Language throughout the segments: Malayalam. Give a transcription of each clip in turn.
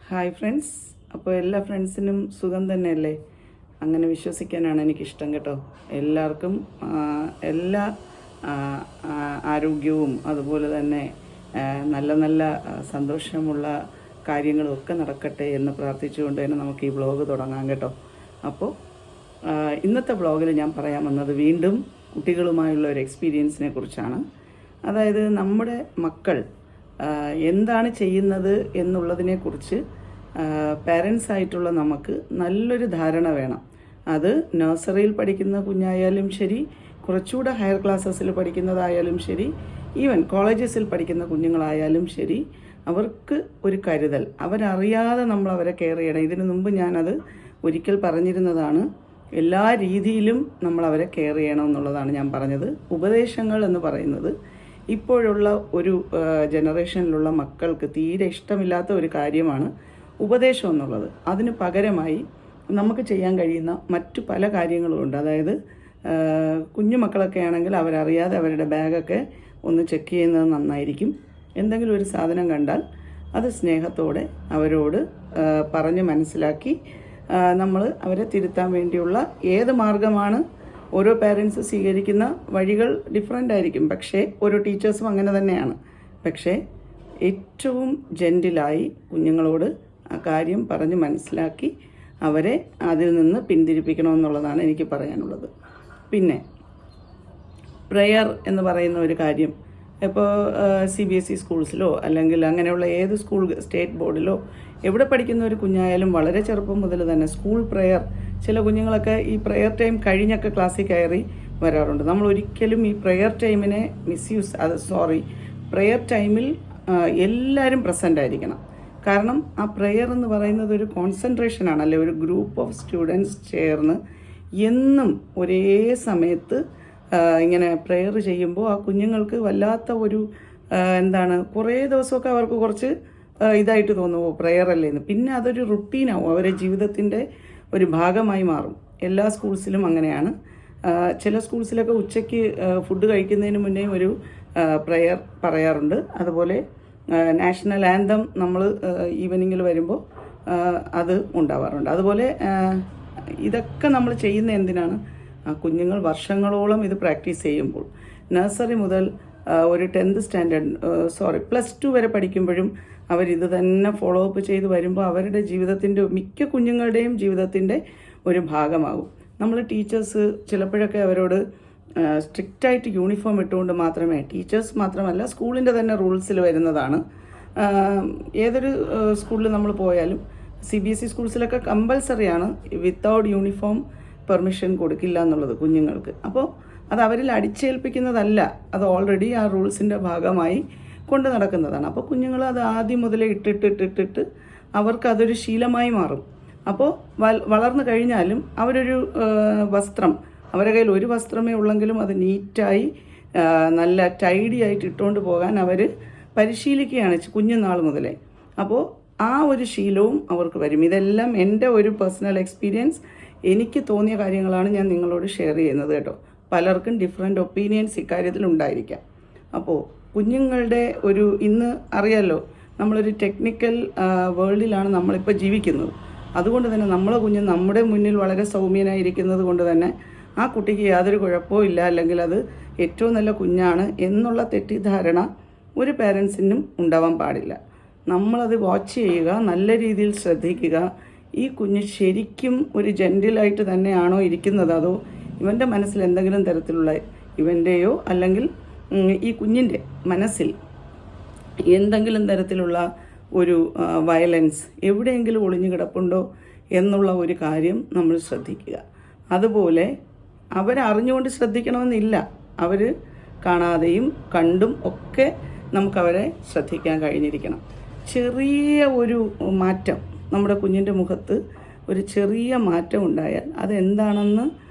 Hi friends. അപ്പോൾ എല്ലാ ഫ്രണ്ട്സിനും സുഖം തന്നെയല്ലേ? അങ്ങനെ വിശ്വസിക്കാനാണ് എനിക്കിഷ്ടം കേട്ടോ. എല്ലാവർക്കും എല്ലാ ആരോഗ്യവും അതുപോലെ തന്നെ നല്ല നല്ല സന്തോഷമുള്ള കാര്യങ്ങളും ഒക്കെ നടക്കട്ടെ എന്ന് പ്രാർത്ഥിച്ചുകൊണ്ട് തന്നെ നമുക്ക് ഈ വ്ളോഗ് തുടങ്ങാം കേട്ടോ. അപ്പോൾ ഇന്നത്തെ വ്ളോഗിൽ ഞാൻ പറയാൻ വന്നത് വീണ്ടും കുട്ടികളുമായുള്ള ഒരു എക്സ്പീരിയൻസിനെ കുറിച്ചാണ്. അതായത് നമ്മുടെ മക്കൾ എന്താണ് ചെയ്യുന്നത് എന്നുള്ളതിനെക്കുറിച്ച് പാരൻസ് ആയിട്ടുള്ള നമുക്ക് നല്ലൊരു ധാരണ വേണം. അത് നഴ്സറിയിൽ പഠിക്കുന്ന കുഞ്ഞായാലും ശരി, കുറച്ചുകൂടെ ഹയർ ക്ലാസ്സസിൽ പഠിക്കുന്നതായാലും ശരി, ഈവൻ കോളേജസിൽ പഠിക്കുന്ന കുഞ്ഞുങ്ങളായാലും ശരി, അവർക്ക് ഒരു കരുതൽ, അവരറിയാതെ നമ്മൾ അവരെ കെയർ ചെയ്യണം. ഇതിനു മുമ്പ് ഞാനത് ഒരിക്കൽ പറഞ്ഞിരുന്നതാണ്. എല്ലാ രീതിയിലും നമ്മൾ അവരെ കെയർ ചെയ്യണം എന്നുള്ളതാണ് ഞാൻ പറഞ്ഞത്. ഉപദേശങ്ങൾ എന്ന് പറയുന്നത് ഇപ്പോഴുള്ള ഒരു ജനറേഷനിലുള്ള മക്കൾക്ക് തീരെ ഇഷ്ടമില്ലാത്ത ഒരു കാര്യമാണ് ഉപദേശം എന്നുള്ളത്. അതിന് പകരമായി നമുക്ക് ചെയ്യാൻ കഴിയുന്ന മറ്റു പല കാര്യങ്ങളുമുണ്ട്. അതായത് കുഞ്ഞു മക്കളൊക്കെ ആണെങ്കിൽ അവരറിയാതെ അവരുടെ ബാഗൊക്കെ ഒന്ന് ചെക്ക് ചെയ്യുന്നത് നന്നായിരിക്കും. എന്തെങ്കിലും ഒരു സാധനം കണ്ടാൽ അത് സ്നേഹത്തോടെ അവരോട് പറഞ്ഞ് മനസ്സിലാക്കി നമ്മൾ അവരെ തിരുത്താൻ വേണ്ടിയുള്ള ഏത് മാർഗമാണ്. ഓരോ പാരൻസ് സ്വീകരിക്കുന്ന വഴികൾ ഡിഫറെൻ്റ് ആയിരിക്കും, പക്ഷേ ഓരോ ടീച്ചേഴ്സും അങ്ങനെ തന്നെയാണ്. പക്ഷേ ഏറ്റവും ജെൻറ്റിലായി കുഞ്ഞുങ്ങളോട് ആ കാര്യം പറഞ്ഞ് മനസ്സിലാക്കി അവരെ അതിൽ നിന്ന് പിന്തിരിപ്പിക്കണമെന്നുള്ളതാണ് എനിക്ക് പറയാനുള്ളത്. പിന്നെ പ്രെയർ എന്ന് പറയുന്ന ഒരു കാര്യം ഇപ്പോൾ CBSE സ്കൂൾസിലോ അല്ലെങ്കിൽ അങ്ങനെയുള്ള ഏത് സ്കൂൾ സ്റ്റേറ്റ് ബോർഡിലോ എവിടെ പഠിക്കുന്ന ഒരു കുഞ്ഞായാലും വളരെ ചെറുപ്പം മുതൽ തന്നെ സ്കൂൾ പ്രെയർ, ചില കുഞ്ഞുങ്ങളൊക്കെ ഈ പ്രെയർ ടൈം കഴിഞ്ഞൊക്കെ ക്ലാസ്സിൽ കയറി വരാറുണ്ട്. നമ്മൾ ഒരിക്കലും ഈ പ്രെയർ ടൈമിനെ പ്രെയർ ടൈമിൽ എല്ലാവരും പ്രസൻ്റ് ആയിരിക്കണം. കാരണം ആ പ്രെയർ എന്ന് പറയുന്നത് ഒരു കോൺസെൻട്രേഷൻ ആണല്ലേ. ഒരു ഗ്രൂപ്പ് ഓഫ് സ്റ്റുഡൻസ് ചേർന്ന് എന്നും ഒരേ സമയത്ത് ഇങ്ങനെ പ്രെയർ ചെയ്യുമ്പോൾ ആ കുഞ്ഞുങ്ങൾക്ക് വല്ലാത്ത ഒരു കുറേ ദിവസമൊക്കെ അവർക്ക് കുറച്ച് ഇതായിട്ട് തോന്നുമോ പ്രെയർ അല്ലേന്ന്. പിന്നെ അതൊരു റുട്ടീനാവും, അവരുടെ ജീവിതത്തിൻ്റെ ഒരു ഭാഗമായി മാറും. എല്ലാ സ്കൂൾസിലും അങ്ങനെയാണ്. ചില സ്കൂൾസിലൊക്കെ ഉച്ചയ്ക്ക് ഫുഡ് കഴിക്കുന്നതിന് മുന്നേ ഒരു പ്രെയർ പറയാറുണ്ട്. അതുപോലെ നാഷണൽ ആന്തം നമ്മൾ ഈവനിങ്ങിൽ വരുമ്പോൾ അത് ഉണ്ടാവാറുണ്ട്. അതുപോലെ ഇതൊക്കെ നമ്മൾ ചെയ്യുന്ന എന്തിനാണ്? കുഞ്ഞുങ്ങൾ വർഷങ്ങളോളം ഇത് പ്രാക്ടീസ് ചെയ്യുമ്പോൾ, നഴ്സറി മുതൽ ഒരു 10th സ്റ്റാൻഡേർഡ് +2 വരെ പഠിക്കുമ്പോഴും അവരിത് തന്നെ ഫോളോ അപ്പ് ചെയ്ത് വരുമ്പോൾ അവരുടെ ജീവിതത്തിൻ്റെ, മിക്ക കുഞ്ഞുങ്ങളുടെയും ജീവിതത്തിൻ്റെ ഒരു ഭാഗമാകും. നമ്മൾ ടീച്ചേഴ്സ് ചിലപ്പോഴൊക്കെ അവരോട് സ്ട്രിക്റ്റായിട്ട് യൂണിഫോം ഇട്ടുകൊണ്ട് മാത്രമേ, ടീച്ചേഴ്സ് മാത്രമല്ല സ്കൂളിൻ്റെ തന്നെ റൂൾസിൽ വരുന്നതാണ്. ഏതൊരു സ്കൂളിൽ നമ്മൾ പോയാലും CBSE സ്കൂൾസിലൊക്കെ കമ്പൽസറിയാണ് വിത്തൗട്ട് യൂണിഫോം പെർമിഷൻ കൊടുക്കില്ല എന്നുള്ളത് കുഞ്ഞുങ്ങൾക്ക്. അപ്പോൾ അത് അവരിൽ അടിച്ചേൽപ്പിക്കുന്നതല്ല, അത് ഓൾറെഡി ആ റൂൾസിൻ്റെ ഭാഗമായി കൊണ്ട് നടക്കുന്നതാണ്. അപ്പോൾ കുഞ്ഞുങ്ങൾ അത് ആദ്യം മുതലേ ഇട്ടിട്ട് അവർക്കതൊരു ശീലമായി മാറും. അപ്പോൾ വളർന്നു കഴിഞ്ഞാലും അവരൊരു വസ്ത്രം, അവരുടെ കയ്യിൽ ഒരു വസ്ത്രമേ ഉള്ളെങ്കിലും അത് നീറ്റായി നല്ല ടൈഡി ആയിട്ട് ഇട്ടുകൊണ്ട് പോകാൻ അവർ പരിശീലിക്കുകയാണ് കുഞ്ഞുനാൾ മുതലേ. അപ്പോൾ ആ ഒരു ശീലവും അവർക്ക് വരും. ഇതെല്ലാം എൻ്റെ ഒരു പേഴ്സണൽ എക്സ്പീരിയൻസ്, എനിക്ക് തോന്നിയ കാര്യങ്ങളാണ് ഞാൻ നിങ്ങളോട് ഷെയർ ചെയ്യുന്നത് കേട്ടോ. പലർക്കും ഡിഫറെൻ്റ് ഒപ്പീനിയൻസ് ഇക്കാര്യത്തിൽ ഉണ്ടായിരിക്കാം. അപ്പോൾ കുഞ്ഞുങ്ങളുടെ ഇന്ന് അറിയാമല്ലോ, നമ്മളൊരു ടെക്നിക്കൽ വേൾഡിലാണ് നമ്മളിപ്പോൾ ജീവിക്കുന്നത്. അതുകൊണ്ട് തന്നെ നമ്മളെ കുഞ്ഞ് നമ്മുടെ മുന്നിൽ വളരെ സൗമ്യനായിരിക്കുന്നത് കൊണ്ട് തന്നെ ആ കുട്ടിക്ക് യാതൊരു കുഴപ്പവും ഇല്ല, അല്ലെങ്കിൽ അത് ഏറ്റവും നല്ല കുഞ്ഞാണ് എന്നുള്ള തെറ്റിദ്ധാരണ ഒരു പാരൻസിനും ഉണ്ടാവാൻ പാടില്ല. നമ്മളത് വാച്ച് ചെയ്യുക, നല്ല രീതിയിൽ ശ്രദ്ധിക്കുക. ഈ കുഞ്ഞ് ശരിക്കും ഒരു ജെൻറ്റിലായിട്ട് തന്നെയാണോ ഇരിക്കുന്നത്, അതോ ഇവൻ്റെ മനസ്സിൽ എന്തെങ്കിലും തരത്തിലുള്ള, ഇവൻ്റെയോ അല്ലെങ്കിൽ ഈ കുഞ്ഞിൻ്റെ മനസ്സിൽ എന്തെങ്കിലും തരത്തിലുള്ള ഒരു വയലൻസ് എവിടെയെങ്കിലും ഒളിഞ്ഞു കിടപ്പുണ്ടോ എന്നുള്ള ഒരു കാര്യം നമ്മൾ ശ്രദ്ധിക്കുക. അതുപോലെ അവരറിഞ്ഞുകൊണ്ട് ശ്രദ്ധിക്കണമെന്നില്ല, അവർ കാണാതെയും കണ്ടും ഒക്കെ നമുക്കവരെ ശ്രദ്ധിക്കാൻ കഴിഞ്ഞിരിക്കണം. ചെറിയ ഒരു മാറ്റം, നമ്മുടെ കുഞ്ഞിൻ്റെ മുഖത്ത് ഒരു ചെറിയ മാറ്റം ഉണ്ടായാൽ അതെന്താണെന്ന്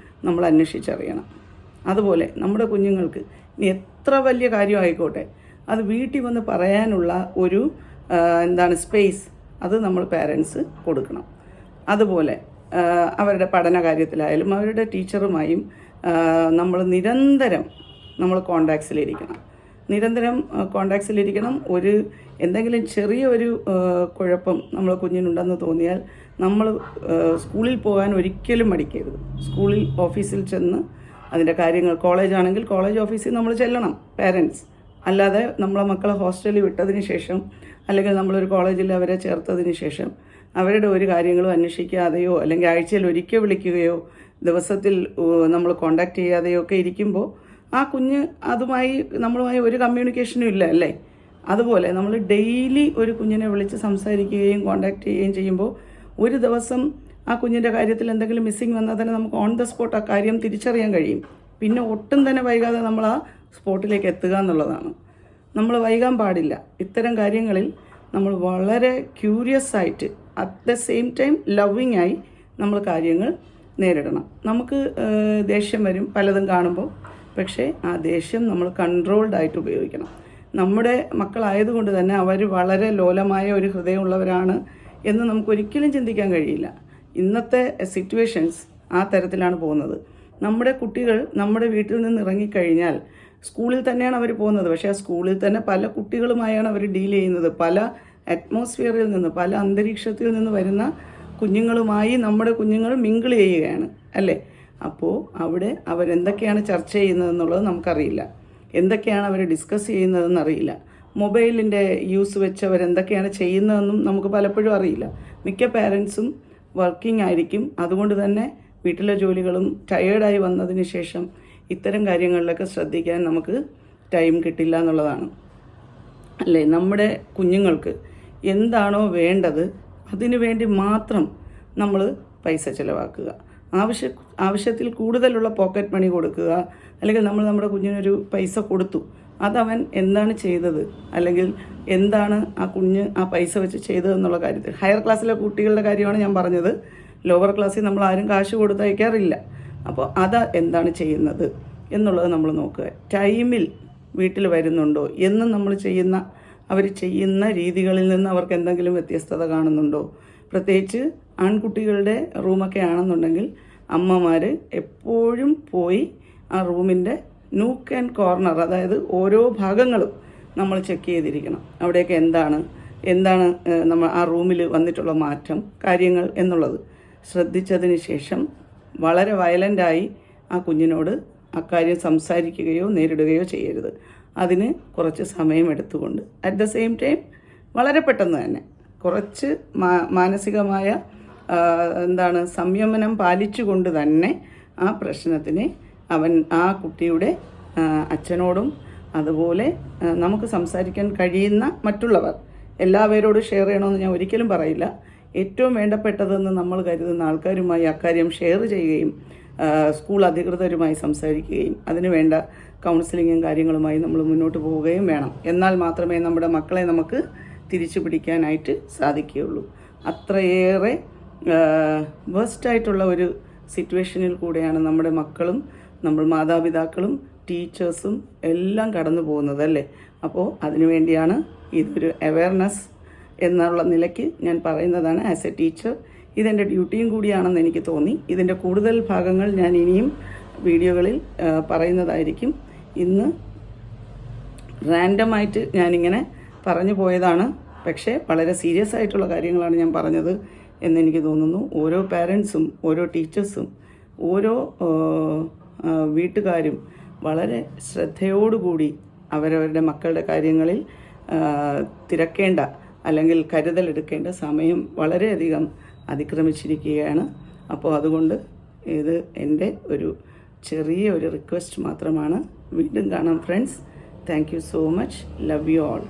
നമ്മൾ അന്വേഷിച്ചറിയണം. അതുപോലെ നമ്മുടെ കുഞ്ഞുങ്ങൾക്ക് ഇനി എത്ര വലിയ കാര്യമായിക്കോട്ടെ, അത് വീട്ടിൽ വന്ന് പറയാനുള്ള ഒരു സ്പേസ് അത് നമ്മൾ പാരൻസ് കൊടുക്കണം. അതുപോലെ അവരുടെ പഠന കാര്യത്തിലായാലും അവരുടെ ടീച്ചറുമായും നമ്മൾ നിരന്തരം കോണ്ടാക്ട്സിലിരിക്കണം. നിരന്തരം കോണ്ടാക്ട്സിലിരിക്കണം. എന്തെങ്കിലും ചെറിയ ഒരു കുഴപ്പം നമ്മളെ കുഞ്ഞിനുണ്ടെന്ന് തോന്നിയാൽ നമ്മൾ സ്കൂളിൽ പോകാൻ ഒരിക്കലും മടിക്കരുത്. സ്കൂളിൽ ഓഫീസിൽ ചെന്ന് അതിൻ്റെ കാര്യങ്ങൾ, കോളേജാണെങ്കിൽ കോളേജ് ഓഫീസിൽ നമ്മൾ ചെല്ലണം പാരൻസ്. അല്ലാതെ നമ്മളെ മക്കളെ ഹോസ്റ്റലിൽ വിട്ടതിന് ശേഷം അല്ലെങ്കിൽ നമ്മളൊരു കോളേജിൽ അവരെ ചേർത്തതിന് ശേഷം അവരുടെ ഒരു കാര്യങ്ങളും അന്വേഷിക്കാതെയോ അല്ലെങ്കിൽ ആഴ്ചയിൽ ഒരിക്കൽ വിളിക്കുകയോ ദിവസത്തിൽ നമ്മൾ കോണ്ടാക്ട് ചെയ്യാതെയോ ഒക്കെ ഇരിക്കുമ്പോൾ ആ കുഞ്ഞ് നമ്മളുമായി ഒരു കമ്മ്യൂണിക്കേഷനും ഇല്ല അല്ലേ. അതുപോലെ നമ്മൾ ഡെയിലി ഒരു കുഞ്ഞിനെ വിളിച്ച് സംസാരിക്കുകയും കോണ്ടാക്ട് ചെയ്യുകയും ചെയ്യുമ്പോൾ ഒരു ദിവസം ആ കുഞ്ഞിൻ്റെ കാര്യത്തിൽ എന്തെങ്കിലും മിസ്സിങ് വന്നാൽ തന്നെ നമുക്ക് ഓൺ ദ സ്പോട്ട് ആ കാര്യം തിരിച്ചറിയാൻ കഴിയും. പിന്നെ ഒട്ടും തന്നെ വൈകാതെ നമ്മൾ ആ സ്പോട്ടിലേക്ക് എത്തുക എന്നുള്ളതാണ്. നമ്മൾ വൈകാൻ പാടില്ല. ഇത്തരം കാര്യങ്ങളിൽ നമ്മൾ വളരെ ക്യൂരിയസ് ആയിട്ട് at the same time loving ആയി നമ്മൾ കാര്യങ്ങൾ നേരിടണം. നമുക്ക് ദേഷ്യം വരും പലതും കാണുമ്പോൾ. പക്ഷേ ആ ദേഷ്യം നമ്മൾ കൺട്രോൾഡ് ആയിട്ട് ഉപയോഗിക്കണം. നമ്മുടെ മക്കളായതുകൊണ്ട് തന്നെ അവർ വളരെ ലോലമായ ഒരു ഹൃദയമുള്ളവരാണ് എന്ന് നമുക്കൊരിക്കലും ചിന്തിക്കാൻ കഴിയില്ല. ഇന്നത്തെ സിറ്റുവേഷൻസ് ആ തരത്തിലാണ് പോകുന്നത്. നമ്മുടെ കുട്ടികൾ നമ്മുടെ വീട്ടിൽ നിന്ന് ഇറങ്ങിക്കഴിഞ്ഞാൽ സ്കൂളിൽ തന്നെയാണ് അവർ പോകുന്നത്. പക്ഷേ ആ സ്കൂളിൽ തന്നെ പല കുട്ടികളുമായാണ് അവർ ഡീൽ ചെയ്യുന്നത്. പല അറ്റ്മോസ്ഫിയറിൽ നിന്ന്, പല അന്തരീക്ഷത്തിൽ നിന്ന് വരുന്ന കുഞ്ഞുങ്ങളുമായി നമ്മുടെ കുഞ്ഞുങ്ങൾ മിങ്കിൾ ചെയ്യുകയാണ് അല്ലേ. അപ്പോൾ അവിടെ അവരെന്തൊക്കെയാണ് ചർച്ച ചെയ്യുന്നതെന്നുള്ളത് നമുക്കറിയില്ല. എന്തൊക്കെയാണ് അവർ ഡിസ്കസ് ചെയ്യുന്നതെന്ന് അറിയില്ല. മൊബൈലിൻ്റെ യൂസ് വെച്ച് അവരെന്തൊക്കെയാണ് ചെയ്യുന്നതെന്നും നമുക്ക് പലപ്പോഴും അറിയില്ല. മിക്ക പാരൻസും വർക്കിംഗ് ആയിരിക്കും. അതുകൊണ്ട് തന്നെ വീട്ടിലെ ജോലികളും ടയേർഡായി വന്നതിന് ശേഷം ഇത്തരം കാര്യങ്ങളിലൊക്കെ ശ്രദ്ധിക്കാൻ നമുക്ക് ടൈം കിട്ടില്ല എന്നുള്ളതാണ് അല്ലേ. നമ്മുടെ കുഞ്ഞുങ്ങൾക്ക് എന്താണോ വേണ്ടത് അതിനു വേണ്ടി മാത്രം നമ്മൾ പൈസ ചിലവാക്കുക. ആവശ്യത്തിൽ കൂടുതലുള്ള പോക്കറ്റ് മണി കൊടുക്കുക. അല്ലെങ്കിൽ നമ്മൾ നമ്മുടെ കുഞ്ഞിനൊരു പൈസ കൊടുത്തു, അതവൻ എന്താണ് ചെയ്തത് അല്ലെങ്കിൽ എന്താണ് ആ കുഞ്ഞ് ആ പൈസ വെച്ച് ചെയ്തതെന്നുള്ള കാര്യത്തിൽ. ഹയർ ക്ലാസ്സിലെ കുട്ടികളുടെ കാര്യമാണ് ഞാൻ പറഞ്ഞത്. ലോവർ ക്ലാസ്സിൽ നമ്മൾ ആരും കാശ് കൊടുത്തയക്കാറില്ല. അപ്പോൾ എന്താണ് ചെയ്യുന്നത് എന്നുള്ളത് നമ്മൾ നോക്കുക. ടൈമിൽ വീട്ടിൽ വരുന്നുണ്ടോ എന്നും അവർ ചെയ്യുന്ന രീതികളിൽ നിന്ന് അവർക്ക് എന്തെങ്കിലും വ്യത്യസ്തത കാണുന്നുണ്ടോ. പ്രത്യേകിച്ച് ആൺകുട്ടികളുടെ റൂമൊക്കെ ആണെന്നുണ്ടെങ്കിൽ അമ്മമാർ എപ്പോഴും പോയി ആ റൂമിൻ്റെ നൂക്ക് ആൻഡ് കോർണർ, അതായത് ഓരോ ഭാഗങ്ങളും നമ്മൾ ചെക്ക് ചെയ്തിരിക്കണം. അവിടെയൊക്കെ എന്താണ് നമ്മൾ ആ റൂമിൽ വന്നിട്ടുള്ള മാറ്റം, കാര്യങ്ങൾ എന്നുള്ളത് ശ്രദ്ധിച്ചതിന് ശേഷം വളരെ വയലൻ്റായി ആ കുഞ്ഞിനോട് അക്കാര്യം സംസാരിക്കുകയോ നേരിടുകയോ ചെയ്യരുത്. അതിന് കുറച്ച് സമയമെടുത്തുകൊണ്ട് അറ്റ് ദ സെയിം ടൈം വളരെ പെട്ടെന്ന് തന്നെ കുറച്ച് മാനസികമായ സംയമനം പാലിച്ചുകൊണ്ട് തന്നെ ആ പ്രശ്നത്തിനെ ആ കുട്ടിയുടെ അച്ഛനോടും അതുപോലെ നമുക്ക് സംസാരിക്കാൻ കഴിയുന്ന മറ്റുള്ളവർ എല്ലാവരോടും ഷെയർ ചെയ്യണമെന്ന് ഞാൻ ഒരിക്കലും പറയില്ല. ഏറ്റവും വേണ്ടപ്പെട്ടതെന്ന് നമ്മൾ കരുതുന്ന ആൾക്കാരുമായി അക്കാര്യം ഷെയർ ചെയ്യുകയും സ്കൂൾ അധികൃതരുമായി സംസാരിക്കുകയും അതിനുവേണ്ട കൗൺസിലിങ്ങും കാര്യങ്ങളുമായി നമ്മൾ മുന്നോട്ട് പോവുകയും വേണം. എന്നാൽ മാത്രമേ നമ്മുടെ മക്കളെ നമുക്ക് തിരിച്ചു പിടിക്കാനായിട്ട് സാധിക്കുകയുള്ളൂ. അത്രയേറെ വേസ്റ്റായിട്ടുള്ള ഒരു സിറ്റുവേഷനിൽ കൂടെയാണ് നമ്മുടെ മക്കളും നമ്മൾ മാതാപിതാക്കളും ടീച്ചേഴ്സും എല്ലാം കടന്നു പോകുന്നത് അല്ലേ. അപ്പോൾ അതിനുവേണ്ടിയാണ് ഇതൊരു അവയർനെസ് എന്നുള്ള നിലയ്ക്ക് ഞാൻ പറയുന്നതാണ്. ആസ് എ ടീച്ചർ ഇതെൻ്റെ ഡ്യൂട്ടിയും കൂടിയാണെന്ന് എനിക്ക് തോന്നി. ഇതിൻ്റെ കൂടുതൽ ഭാഗങ്ങൾ ഞാൻ ഇനിയും വീഡിയോകളിൽ പറയുന്നതായിരിക്കും. ഇന്ന് റാൻഡമായിട്ട് ഞാനിങ്ങനെ പറഞ്ഞു പോയതാണ്. പക്ഷേ വളരെ സീരിയസ് ആയിട്ടുള്ള കാര്യങ്ങളാണ് ഞാൻ പറഞ്ഞത് എന്നെനിക്ക് തോന്നുന്നു. ഓരോ പാരൻസും ഓരോ ടീച്ചേഴ്സും ഓരോ വീട്ടുകാരും വളരെ ശ്രദ്ധയോടുകൂടി അവരവരുടെ മക്കളുടെ കാര്യങ്ങളിൽ തിരക്കേണ്ട അല്ലെങ്കിൽ കരുതലെടുക്കേണ്ട സമയം വളരെയധികം അതിക്രമിച്ചിരിക്കുകയാണ്. അപ്പോൾ അതുകൊണ്ട് ഇത് എൻ്റെ ഒരു ചെറിയ ഒരു റിക്വസ്റ്റ് മാത്രമാണ്. വീണ്ടും കാണാം friends. Thank you so much. Love you all.